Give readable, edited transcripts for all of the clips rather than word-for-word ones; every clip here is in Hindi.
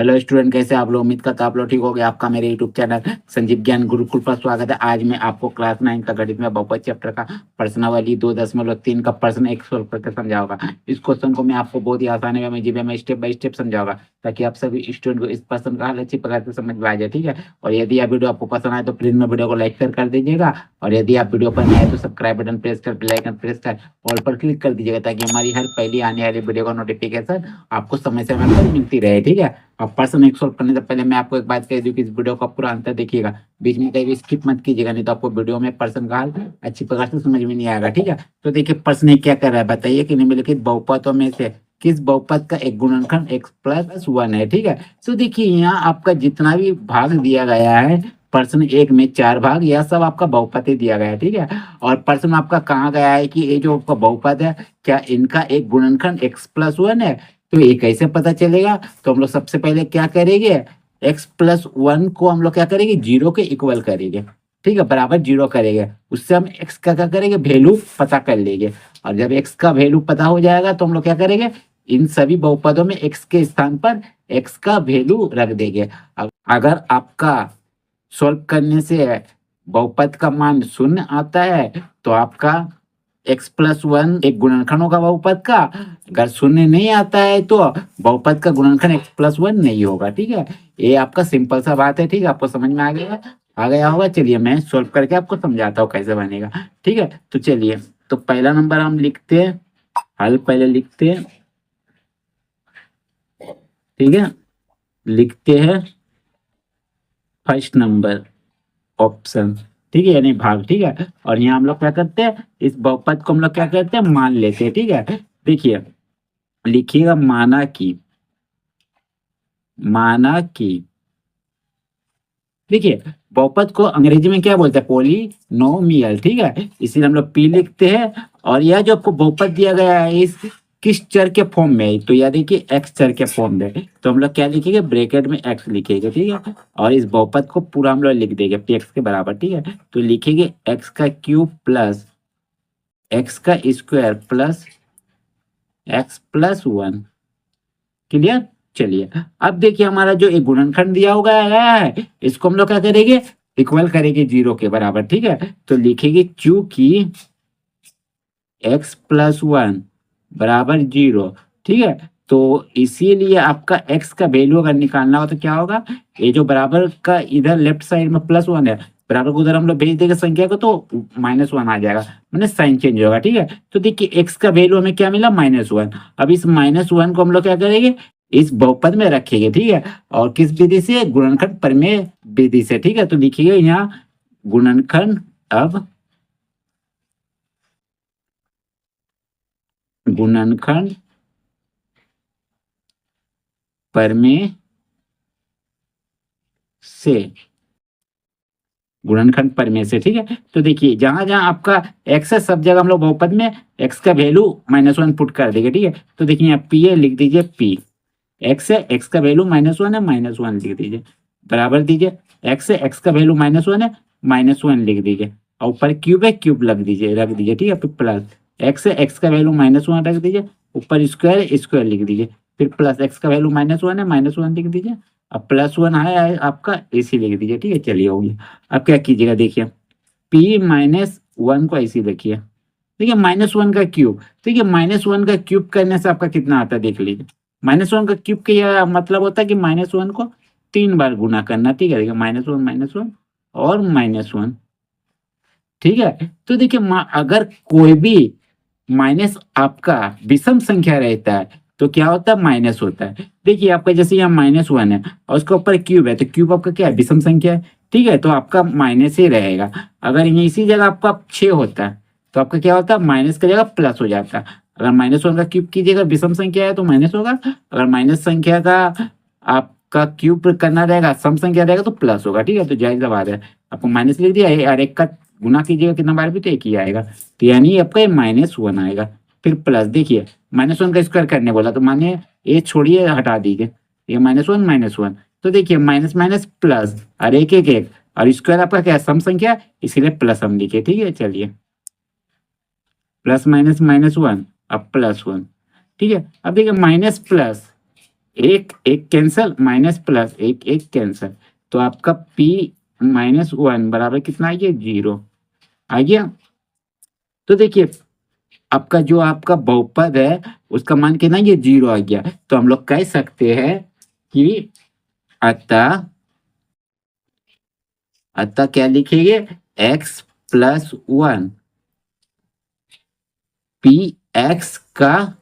हेलो स्टूडेंट, कैसे आप लोग? उम्मीद करता आप लोग ठीक हो गए। आपका मेरे यूट्यूब चैनल संजीव ज्ञान गुरुकुल पर स्वागत है। आज मैं आपको क्लास 9 का गणित में बहुपद चैप्टर का प्रश्नावली 2.3 का प्रश्न एक सोल्व करके समझाऊंगा। इस क्वेश्चन को मैं आपको बहुत ही आसानी में जीवन में स्टेप बाय स्टेप समझाऊंगा, ताकि आप सभी स्टूडेंट को इस प्रश्न का हल अच्छी प्रकार से समझ में आ जाए। ठीक है, और यदि आप वीडियो आपको पसंद आए तो प्लीज में वीडियो को लाइक शेयर कर दीजिएगा, और यदि आप वीडियो पर नए आए तो सब्सक्राइब बटन प्रेस कर बेल आइकन प्रेस कर ऑल पर क्लिक कर दीजिएगा, ताकि हमारी हर पहली आने वाली वीडियो का नोटिफिकेशन आपको समय समय पर मिलती रहे। ठीक है, अब प्रश्न एक सॉल्व करने से पहले मैं आपको एक बात कह दूं कि इस वीडियो का पूरा अंतर देखिएगा, बीच में कहीं भी स्किप मत कीजिएगा, नहीं तो आपको वीडियो में प्रश्न का हल अच्छी प्रकार से समझ में नहीं आएगा। ठीक है, तो देखिए प्रश्न ये क्या कर रहा है, बताइए कि निम्नलिखित बहुपदों में से किस बहुपद का एक गुणनखंड x+1 है। ठीक है, तो देखिए यहाँ आपका जितना भी भाग दिया गया है, प्रश्न एक में 4 भाग, यह सब आपका बहुपद ही दिया गया है। ठीक है, और प्रश्न आपका कहाँ गया है कि ये जो आपका बहुपद है, क्या इनका एक गुणनखंड x+1 है। तो ये कैसे पता चलेगा? तो हम लोग सबसे पहले क्या करेंगे, x+1 को हम लोग क्या करेंगे, 0 के इक्वल करेंगे। ठीक है, बराबर 0 करेंगे, उससे हम x का क्या करेंगे, वैल्यू पता कर लेंगे। और जब x का वैल्यू पता हो जाएगा तो हम लोग क्या करेंगे, इन सभी बहुपदों में x के स्थान पर x का वैल्यू रख देंगे। अगर आपका सॉल्व करने से बहुपद का मान 0 आता है तो आपका x+1 एक गुणनखंड होगा बहुपद का। अगर 0 नहीं आता है तो बहुपद का गुणनखंड x+1 नहीं होगा। ठीक है, ये आपका सिंपल सा बात है। ठीक है, आपको समझ में आ गया होगा। चलिए मैं सॉल्व करके आपको समझाता हूँ कैसे बनेगा। ठीक है, तो चलिए, तो पहला नंबर हम लिखते हैं, हल पहले लिखते हैं। ठीक है, लिखते हैं फर्स्ट नंबर ऑप्शन। ठीक है, यानी भाग। ठीक है, और यहाँ हम लोग क्या करते हैं, इस बहुपद को हम लोग क्या करते हैं, मान लेते हैं। ठीक है, देखिए लिखिएगा माना कि देखिए बहुपद को अंग्रेजी में क्या बोलते हैं, पॉलिनोमियल। ठीक है, इसीलिए हम लोग पी लिखते हैं। और यह जो आपको बहुपद दिया गया है इस किस चर के फॉर्म में है, तो यह देखिए एक्स चर के फॉर्म में, तो हम लोग क्या लिखेंगे, ब्रैकेट में एक्स लिखेंगे। ठीक है, और इस बहुपद को पूरा हम लोग लिख देंगे पी एक्स के बराबर। ठीक है, तो लिखेंगे एक्स का क्यूब प्लस एक्स का स्क्वायर प्लस x+1। क्लियर? चलिए अब देखिए हमारा जो एक गुणनखंड दिया होगा है, इसको हम लोग क्या करेंगे, इक्वल करेंगे 0 के बराबर। ठीक है, तो लिखेंगे चूंकि x+1 बराबर 0। ठीक है, तो इसीलिए आपका x का वैल्यू अगर निकालना हो तो क्या होगा, ये जो बराबर का इधर लेफ्ट साइड में +1 है, बराबर को उधर हम लोग भेज देंगे संख्या को तो -1 आ जाएगा, मैंने साइन चेंज होगा। ठीक है, तो देखिए x का वैल्यू हमें क्या मिला, -1। अब इस -1 को हम लोग क्या करेंगे, इस बहुपद में रखेंगे। ठीक है, और किस विधि से, गुणनखंड प्रमेय विधि से। ठीक है, तो लिखिए यहाँ गुणनखंड, अब गुणनखंड प्रमेय से, गुणनखंड प्रमेय से। ठीक है, तो देखिए जहां जहां आपका x है सब जगह हम लोग बहुपद में x का वैल्यू -1 पुट कर देंगे। ठीक है, तो देखिए यहाँ p है, लिख दीजिए p, x है, x का वैल्यू -1 है, -1 लिख दीजिए, बराबर दीजिए, x है, x का वैल्यू -1 है, -1 लिख दीजिए, और ऊपर क्यूब है, क्यूब रख दीजिए। ठीक है, फिर प्लस x है, x का वैल्यू -1 रख दीजिए, ऊपर स्क्वायर है, स्क्वायर लिख दीजिए, फिर प्लस x का वैल्यू -1 है, -1 लिख दीजिए, अब +1 है आपका, इसी लिख दीजिए। ठीक है, चलिए हो गया। अब क्या कीजिएगा, देखिए p-1 को ऐसी लिखिए। देखिए -1 का क्यूब, देखिए -1 का क्यूब करने से आपका कितना आता है, देख लीजिए। -1 का क्यूब का यह मतलब होता है कि -1 को 3 बार गुना करना। ठीक है, देखिए -1 और -1। ठीक है, तो देखिए अगर कोई भी माइनस आपका विषम संख्या रहता है तो क्या होता है, माइनस होता है। देखिए आपका जैसे यहाँ -1 है और उसके ऊपर क्यूब है, तो क्यूब आपका क्या है, विषम संख्या है। ठीक है, तो आपका माइनस ही रहेगा। अगर ये इसी जगह आपका 6 होता है तो आपका क्या होता है, माइनस की जगह प्लस हो जाता है। अगर -1 का क्यूब कीजिएगा, विषम संख्या है तो माइनस होगा, अगर माइनस संख्या का आपका क्यूब करना रहेगा, सम संख्या रहेगा तो प्लस होगा। ठीक है, तो जाहिर सी बात है, आपको माइनस लिख दिया, और एक का गुना कीजिएगा कितना बार भी तो एक ही आएगा, तो यानी आपका -1 आएगा। फिर प्लस, देखिए -1 का स्क्वायर करने बोला तो मानिए ये छोड़िए, हटा दीजिए, ये -1 तो देखिए माइनस माइनस प्लस, और एक एक एक, और स्क्वायर आपका क्या है, सम संख्या, इसीलिए प्लस हम लिखे। ठीक है, चलिए +- -1 अब +1। ठीक है, अब देखिए माइनस प्लस एक एक कैंसल, माइनस प्लस एक एक कैंसल, तो आपका p माइनस वन बराबर कितना आ गया, 0 आ गया। तो देखिए आपका जो आपका बहुपद है उसका मान कितना, ये 0 आ गया। तो हम लोग कह सकते हैं कि अतः अतः क्या लिखेंगे, x plus one P x का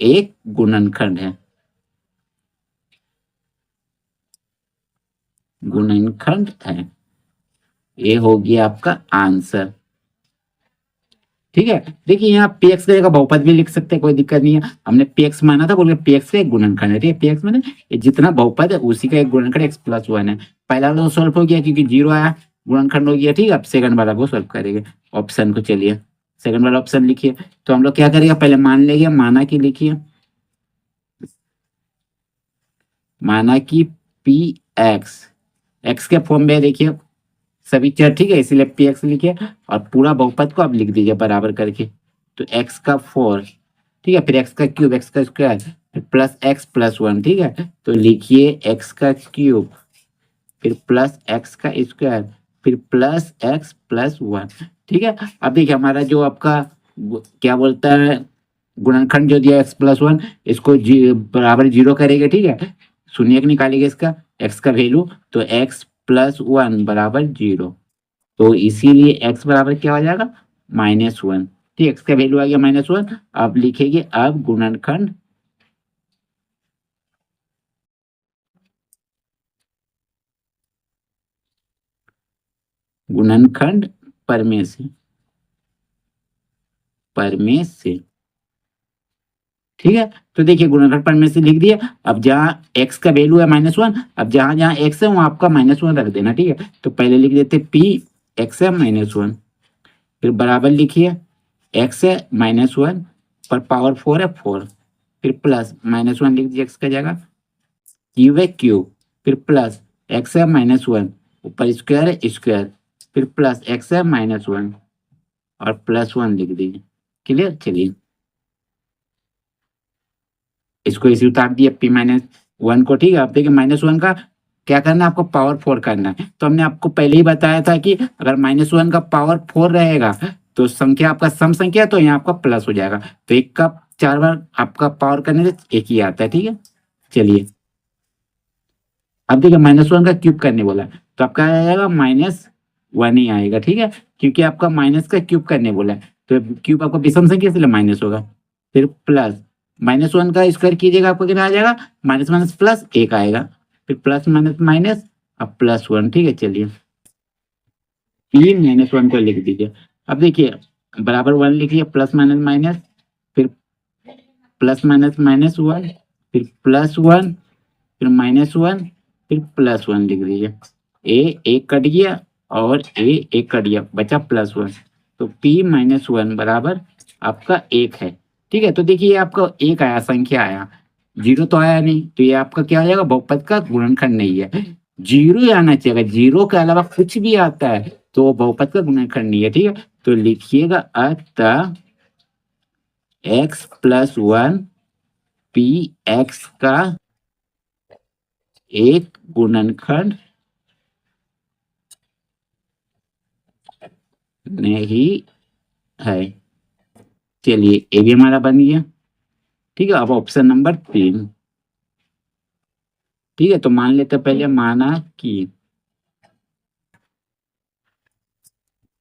एक गुणनखंड है, गुणनखंड है। ये हो गया आपका आंसर। ठीक है, देखिए यहाँ पी एक्स का जगह बहुपद भी लिख सकते हैं, कोई दिक्कत नहीं है। हमने पी एक्स माना था, बोल पी एक्स का एक गुणनखंड है। ठीक है, पी एक्स माने ये जितना बहुपद है उसी का एक गुणनखंड एक्स प्लस वन है। पहला वाला तो सॉल्व हो गया क्योंकि 0 आया, गुणनखंड हो गया। ठीक है, अब सेकंड वाला को सॉल्व करेंगे। ऑप्शन को चलिए सेकंड वाला ऑप्शन लिखिए। तो हम लोग क्या करेंगे, पहले मान लेंगे, माना कि लिखिए, माना कि पी एक्स, एक्स के फॉर्म में देखिए सभी चर, ठीक है, इसीलिए पी एक्स लिखिए। और पूरा बहुपद को आप लिख दीजिए बराबर करके। तो एक्स का फोर, ठीक है, फिर एक्स का क्यूब, एक्स का square, plus x plus one. ठीक है, तो लिखिए एक्स का क्यूब, फिर प्लस एक्स का स्क्वायर, फिर प्लस एक्स प्लस वन। ठीक है, अब देखिए हमारा जो आपका क्या बोलता है गुणनखंड जो दिया एक्स प्लस वन, इसको बराबर 0 करेंगे। ठीक है, शून्य निकालेंगे इसका एक्स का वैल्यू, तो एक्स प्लस वन बराबर 0। तो इसीलिए एक्स बराबर क्या हो जाएगा, माइनस वन। ठीक है, एक्स का वैल्यू आ गया माइनस वन। अब लिखेंगे अब गुणनखंड, गुणनखंड परमेय से, परमेय से। ठीक है, तो देखिए गुणनखंड परमेय से लिख दिया। अब जहाँ एक्स का वैल्यू है माइनस वन, अब जहाँ जहाँ एक्स है वहाँ आपका माइनस वन रख देना। ठीक है, तो पहले लिख देते पी एक्स है माइनस वन, फिर बराबर लिखिए एक्स है माइनस वन पर पावर फोर है फोर, फिर प्लस माइनस वन लिख दीजिए एक्स का जगह, क्यूब है क्यूब, फिर प्लस एक्स है माइनस वन, ऊपर स्क्वायर है स्क्वायर, फिर प्लस एक्स है माइनस वन और प्लस वन लिख दीजिए। क्लियर, चलिए इसको इसी उतार दिए पी माइनस वन को। ठीक है, अब देखिए माइनस वन का क्या करना है आपको, पावर फोर करना है। तो हमने आपको पहले ही बताया था कि अगर माइनस वन का पावर फोर रहेगा तो संख्या आपका सम संख्या है, तो यहाँ आपका प्लस हो जाएगा। तो एक का चार बार आपका पावर करने से एक ही आता है। ठीक है, चलिए अब देखिए माइनस वन का क्यूब करने बोला है, तो आपका आ जाएगा माइनस वन ही आएगा। ठीक है, क्योंकि आपका माइनस का क्यूब करने बोला है, तो क्यूब आपका विषम संख्या इसलिए माइनस होगा। फिर प्लस माइनस वन का स्क्वायर कीजिएगा, आपको कितना आ जाएगा, माइनस माइनस प्लस एक आएगा, फिर प्लस माइनस माइनस, अब प्लस वन। ठीक है, चलिए तीन माइनस वन को लिख दीजिए। अब देखिए बराबर वन लिखिए, प्लस माइनस माइनस, फिर प्लस माइनस माइनस वन, फिर प्लस वन, फिर माइनस वन, फिर प्लस वन लिख दीजिए। ए एक कट गया और ए एक कट गया, बचा प्लस वन। तो p माइनस वन बराबर आपका एक है। ठीक है, तो देखिए ये आपका एक आया, संख्या आया, जीरो तो आया नहीं, तो ये आपका क्या हो जाएगा, बहुपद का गुणनखंड नहीं है। जीरो ही आना चाहिए, अगर जीरो के अलावा कुछ भी आता है तो वो बहुपद का गुणनखंड नहीं है। ठीक है, तो लिखिएगा अतः x plus one P x का एक गुणनखंड नहीं है। चलिए ये भी हमारा बन गया। ठीक है, अब ऑप्शन नंबर तीन। ठीक है, तो मान लेते हैं पहले, माना कि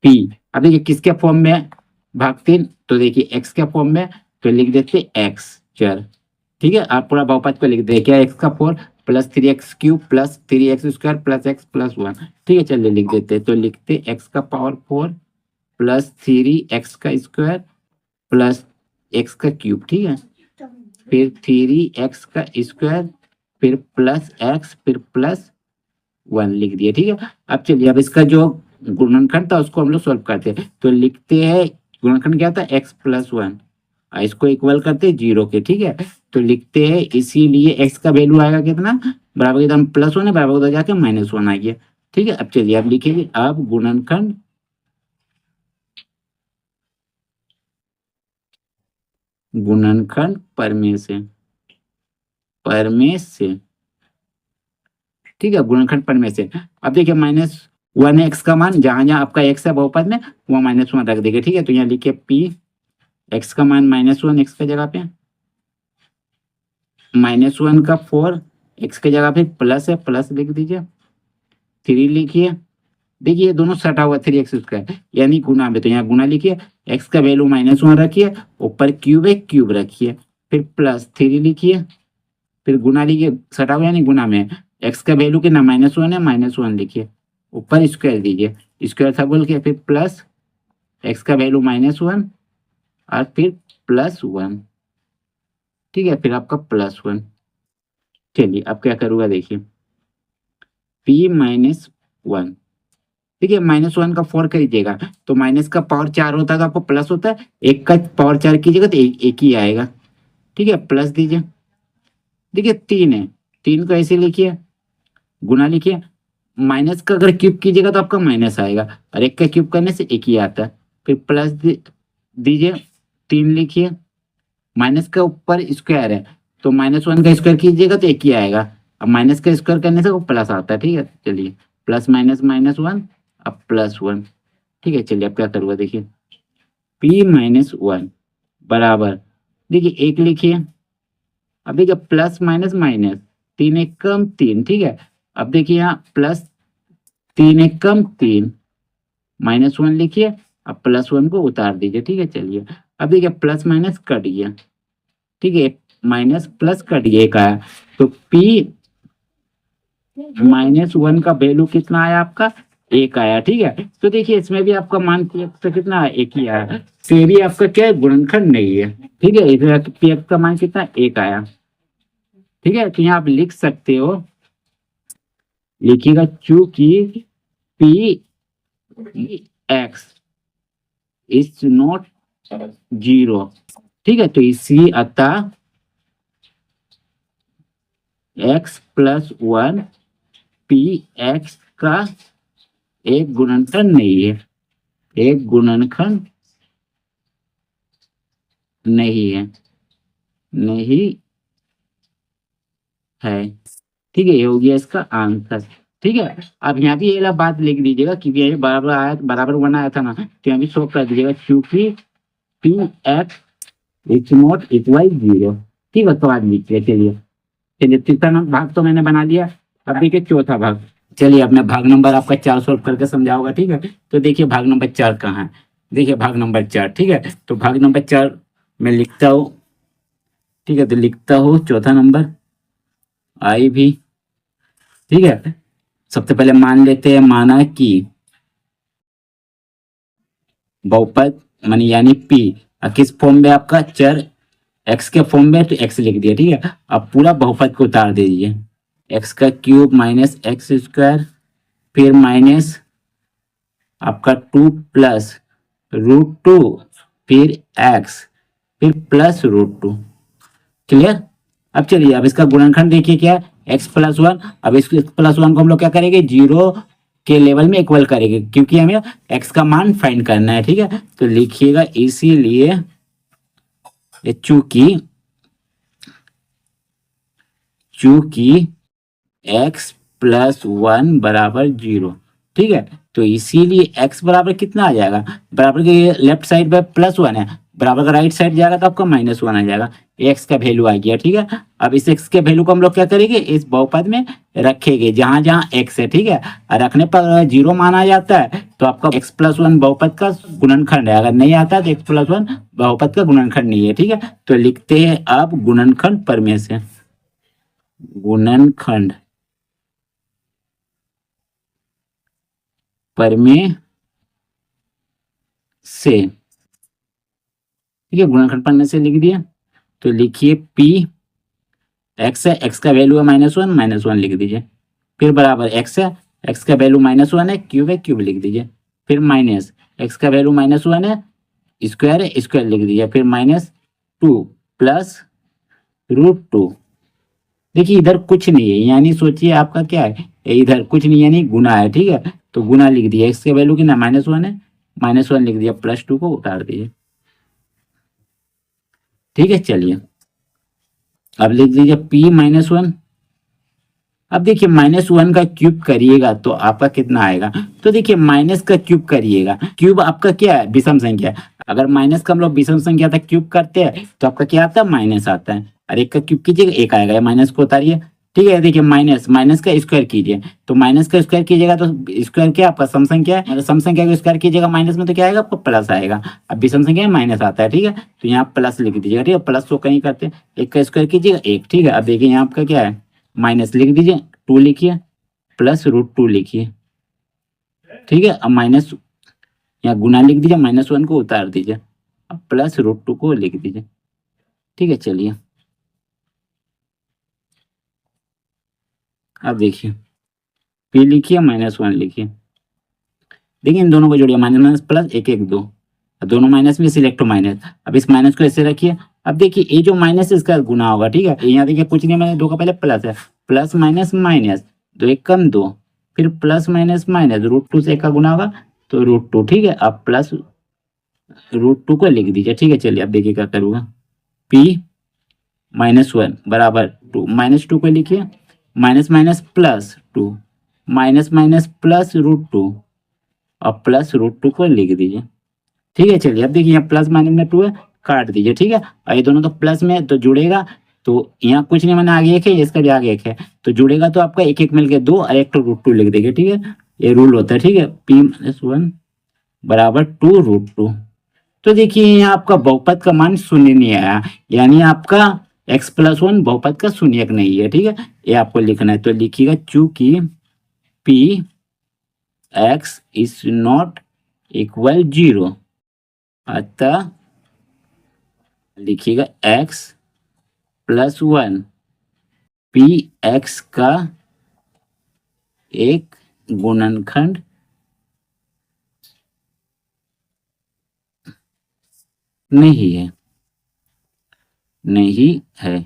p, अब देखिए किसके फॉर्म में है, भाग तीन, तो देखिए x के फॉर्म में, तो लिख देते x चर। ठीक है, आप पूरा बहुपद को लिख दे क्या, एक्स का four plus three x cube plus three x square plus x plus one. ठीक है, चलिए लिख देते, तो लिखते एक्स का power four plus three x का स्क्वायर प्लस एक्स का क्यूब। ठीक है, फिर थ्री एक्स का स्क्वायर, फिर प्लस एक्स, फिर प्लस वन लिख दिया। ठीक है, अब चलिए अब इसका जो गुणनखंड था उसको हम लोग सॉल्व करते हैं। तो लिखते हैं गुणनखंड क्या था, एक्स प्लस वन, इसको इक्वल करते हैं जीरो के। ठीक है, तो लिखते हैं इसीलिए एक्स का वैल्यू आएगा कितना, बराबर एकदम प्लस वन है, बराबर उधर जाके माइनस वन आ गया। ठीक है, अब चलिए अब लिखेंगे अब गुणनखंड, गुणनखंड परमेय से। परमेय से, ठीक है, गुणनखंड परमेय से। अब देखिए -1 है एक्स का मान, जहां जहां आपका एक्स है बहुपद में वो -1 रख देंगे, ठीक है। तो यहाँ लिखिए पी एक्स का मान -1 एक्स के जगह पे, -1 का 4 एक्स के जगह पे प्लस है, प्लस लिख दीजिए, 3 लिखिए। देखिए ये दोनों सटा हुआ 3x² यानी गुना में, तो यहाँ गुना लिखिए, x का वैल्यू -1 रखिए, ऊपर क्यूब है क्यूब रखिए, फिर +3 लिखिए, फिर गुना लिखिए, सटा हुआ यानी गुना में, x का वैल्यू कितना -1 है, -1 लिखिए, ऊपर स्क्वायर दीजिए, स्क्वायर था बोल के, फिर प्लस x का वैल्यू -1 और फिर +1, ठीक है, फिर आपका +1। चलिए अब क्या करूँगा देखिए, p-1, ठीक है, -1 का 4 करिएगा तो माइनस का पावर 4 होता है तो आपको प्लस होता है, एक का पावर 4 कीजिएगा तो एक ही आएगा, ठीक है, प्लस दीजिए। देखिए 3 है, 3 को ऐसे लिखिए, गुना लिखिए, माइनस का अगर क्यूब कीजिएगा तो आपका माइनस आएगा, और एक का क्यूब करने से एक ही आता है, फिर प्लस दीजिए, 3 लिखिए, माइनस का ऊपर स्क्वायर है तो -1 का स्क्वायर कीजिएगा तो एक ही आएगा, अब माइनस का स्क्वायर करने से वो प्लस आता है, ठीक है। चलिए प्लस माइनस -1 अब +1, ठीक है। चलिए अब क्या करूँगा देखिए, p-1 बराबर, देखिए 1 लिखिए, अब देखिए प्लस माइनस माइनस, 3 एक कम 3, ठीक है। अब देखिए यहाँ +3 एक कम 3, -1 लिखिए, अब +1 को उतार दीजिए, ठीक है। चलिए अब देखिए प्लस माइनस कट गया, ठीक है, माइनस प्लस कट गया, एक आया, तो p-1 का वैल्यू कितना आया आपका, 1 आया, ठीक है। तो देखिए इसमें भी आपका मान तो कितना है, 1 ही आया, तो ये भी आपका क्या है, गुणनखंड नहीं है, ठीक है। इसमें p का मान कितना, 1 आया, ठीक है। तो यहाँ आप लिख सकते हो, लिखिएगा चूंकि p x इज नॉट 0, ठीक है, तो इसी अतः x+1 px का एक गुणनखंड नहीं है, एक गुणनखंड नहीं है, नहीं है, ठीक है। ये हो गया इसका आंसर, ठीक है। अब यहाँ भी ये वाला बात लिख दीजिएगा क्योंकि ये बराबर आया, बराबर 1 आया था ना, तो यहाँ भी शो कर दीजिएगा क्योंकि px इज नॉट इक्वल 0, ठीक है। तो आज लिखिए, चलिए चलिए तीसरा भाग तो मैंने बना लिया, अब देखिए चौथा भाग। चलिए अब मैं भाग नंबर आपका 4 सॉल्व करके समझाऊंगा, ठीक है। तो देखिए भाग नंबर 4 कहाँ है, देखिए भाग नंबर 4, ठीक है। तो भाग नंबर 4 मैं लिखता हूँ, ठीक है, तो लिखता हूँ चौथा नंबर आई भी, ठीक है। सबसे पहले मान लेते हैं, माना कि बहुपद मानी यानी p किस फॉर्म में आपका, चर x के फॉर्म में, तो x लिख दिया, ठीक है। अब पूरा बहुपद को उतार दीजिए, x का क्यूब माइनस एक्स स्क्वायर, फिर माइनस आपका 2 प्लस √2, फिर x, फिर प्लस √2, क्लियर। अब चलिए अब इसका गुणनखंड देखिए क्या है, x+1, अब इस +1 को हम लोग क्या करेंगे, 0 के लेवल में इक्वल करेंगे क्योंकि हमें x का मान फाइंड करना है, ठीक है। तो लिखिएगा इसीलिए चूंकि x+1 बराबर 0, ठीक है। तो इसीलिए x बराबर कितना आ जाएगा, बराबर के लेफ्ट साइड पे +1 है, बराबर का राइट साइड जाएगा तो आपका -1 आ जाएगा, x का वैल्यू आ गया, ठीक है। अब इस x के वैल्यू को हम लोग क्या करेंगे, इस बहुपद में रखेंगे जहां जहां x है, ठीक है। और रखने पर 0 माना जाता है तो आपका x+1 बहुपद का गुणनखंड है, अगर नहीं आता तो x+1 बहुपद का गुणनखंड नहीं है, ठीक है। तो लिखते हैं अब गुणनखंड परमेय से, गुणनखंड परमेय से, ठीक है, गुणनखंड परमेय से लिख दिया। तो लिखिए p x है, x का वैल्यू है -1, -1 लिख दीजिए, फिर बराबर x है, x का वैल्यू -1 है, क्यूब लिख दीजिए, फिर माइनस x का वैल्यू -1 है, स्क्वायर है, स्क्वायर लिख दीजिए, फिर -2 प्लस √2। देखिए इधर कुछ नहीं है यानी सोचिए आपका क्या है, इधर कुछ नहीं यानी गुना है, ठीक है। तो गुना लिख दिया, x के वैल्यू कितना -1 है, -1 लिख दिया, +2 को उतार दीजिए, ठीक है। चलिए अब लिख दीजिए p-1। अब देखिए -1 का क्यूब करिएगा तो आपका कितना आएगा, तो देखिए माइनस का क्यूब करिएगा, क्यूब आपका क्या है, विषम संख्या है। अगर माइनस का हम लोग विषम संख्या तक क्यूब करते हैं तो आपका क्या आता है, माइनस आता है। और एक का क्यूब कीजिएगा, एक आएगा, या माइनस को उतारिए। ठीक है, देखिए माइनस माइनस का स्क्वायर कीजिए, तो माइनस का स्क्वायर कीजिएगा तो स्क्वायर क्या आपका सम संख्या है, मतलब सम संख्या का स्क्वायर कीजिएगा माइनस में तो क्या आएगा आपको, प्लस आएगा। अब विषम संख्या में माइनस आता है, ठीक है, तो यहाँ प्लस लिख दीजिएगा। ठीक है, प्लस तो कहीं करते हैं, एक का स्क्वायर कीजिएगा एक। ठीक है, अब देखिए यहाँ आपका क्या है, माइनस लिख दीजिए, 2 लिखिए, प्लस √2 लिखिए। ठीक है, अब माइनस यहाँ गुना लिख दीजिए, -1 को उतार दीजिए, अब प्लस √2 को लिख दीजिए। ठीक है, चलिए अब देखिए p लिखिए, -1 लिखिए। देखिए इन दोनों को जोड़िए, माइनस माइनस प्लस, 1 1 2, दोनों माइनस में सिलेक्ट हो माइनस। अब इस माइनस को ऐसे रखिए। अब देखिए ये जो माइनस है इसका गुना होगा। ठीक है, यहाँ देखिए कुछ नहीं, मैंने 2 का पहले प्लस है, प्लस माइनस माइनस, 2 1 कम 2, फिर प्लस माइनस माइनस, √2 से 1 का गुना होगा तो √2। ठीक है, अब प्लस √2 को लिख दीजिए। ठीक है, चलिए अब देखिए क्या करूँगा, p-1 बराबर 2, -2 को लिखिए, minus minus plus 2, minus minus plus √2 और प्लस √2 को लिख दीजिए। ठीक है, चलिए अब देखिए यहाँ प्लस माइनस में 2 है, काट दीजिए। ठीक है, और ये दोनों तो प्लस में तो जुड़ेगा, तो यहाँ कुछ नहीं, मैंने आगे 1 है, इसका भी आगे 1 है, तो जुड़ेगा तो आपका 1 1 मिलकर 2 और एक तो √2 लिख देंगे। ठीक है, ये रूल होता है। ठीक है, p-1 बराबर 2√2। तो देखिए यहाँ आपका बहुपद का मान शून्य नहीं आया, यानी आपका x+1 बहुपद का शून्यक नहीं है। ठीक है, ये आपको लिखना है, तो लिखिएगा चूंकि p x is not equal 0, अतः लिखिएगा x+1 px का एक गुणनखंड नहीं है, नहीं है।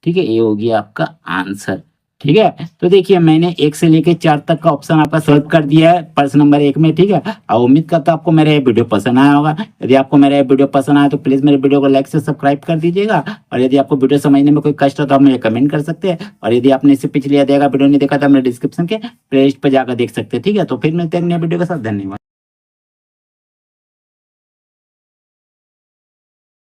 ठीक है, ये होगी आपका आंसर। ठीक है, तो देखिए मैंने 1 से लेकर 4 तक का ऑप्शन आपका सॉल्व कर दिया है प्रश्न नंबर 1 में। ठीक है, और उम्मीद करता हूं आपको मेरा ये वीडियो पसंद आया होगा। यदि आपको मेरा ये वीडियो पसंद आया तो प्लीज मेरे वीडियो को लाइक से सब्सक्राइब कर दीजिएगा, और यदि आपको वीडियो समझने में कोई कष्ट हो तो आप मुझे कमेंट कर सकते हैं, और यदि आपने इससे पिछले वीडियो नहीं देखा तो मेरे डिस्क्रिप्शन के प्लेलिस्ट पर जाकर देख सकते हैं। ठीक है, तो फिर मिलते हैं नए वीडियो के साथ, धन्यवाद।